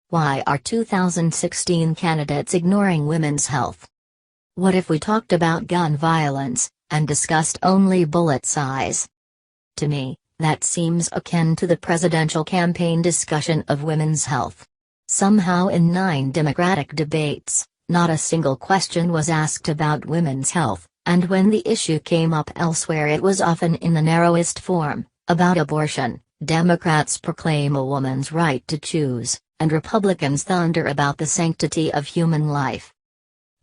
Why are 2016 candidates ignoring women's health? What if we talked about gun violence, and discussed only bullet size? To me, that seems akin to the presidential campaign discussion of women's health. Somehow in 9 Democratic debates, not a single question was asked about women's health, and when the issue came up elsewhere it was often in the narrowest form, about abortion. Democrats proclaim a woman's right to choose, and Republicans thunder about the sanctity of human life.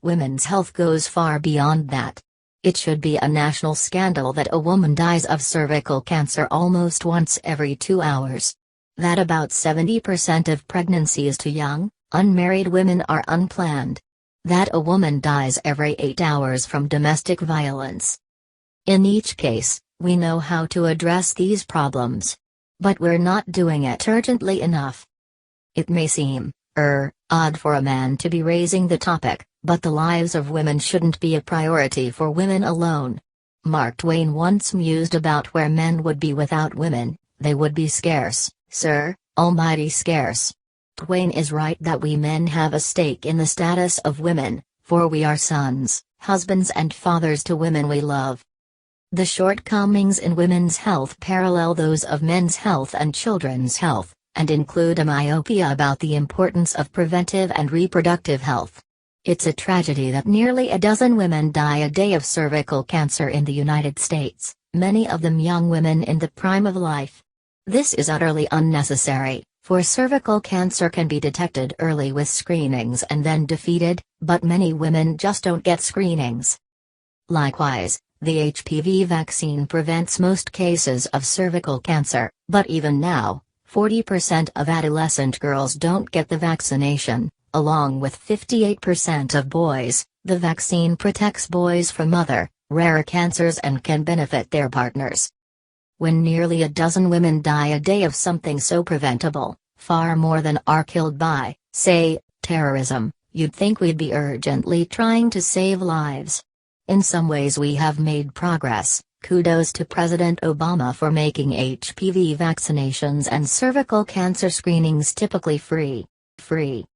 Women's health goes far beyond that. It should be a national scandal that a woman dies of cervical cancer almost once every 2 hours. That about 70% of pregnancies to young, unmarried women are unplanned. That a woman dies every 8 hours from domestic violence. In each case, we know how to address these problems. But we're not doing it urgently enough. It may seem, odd for a man to be raising the topic, but the lives of women shouldn't be a priority for women alone. Mark Twain once mused about where men would be without women. They would be scarce, sir, almighty scarce. Twain is right that we men have a stake in the status of women, for we are sons, husbands and fathers to women we love. The shortcomings in women's health parallel those of men's health and children's health, and include a myopia about the importance of preventive and reproductive health. It's a tragedy that nearly a dozen women die a day of cervical cancer in the United States, many of them young women in the prime of life. This is utterly unnecessary, for cervical cancer can be detected early with screenings and then defeated, but many women just don't get screenings. Likewise, the HPV vaccine prevents most cases of cervical cancer, but even now, 40% of adolescent girls don't get the vaccination, along with 58% of boys. The vaccine protects boys from other, rarer cancers and can benefit their partners. When nearly a dozen women die a day of something so preventable, far more than are killed by, say, terrorism, you'd think we'd be urgently trying to save lives. In some ways we have made progress. Kudos to President Obama for making HPV vaccinations and cervical cancer screenings typically free.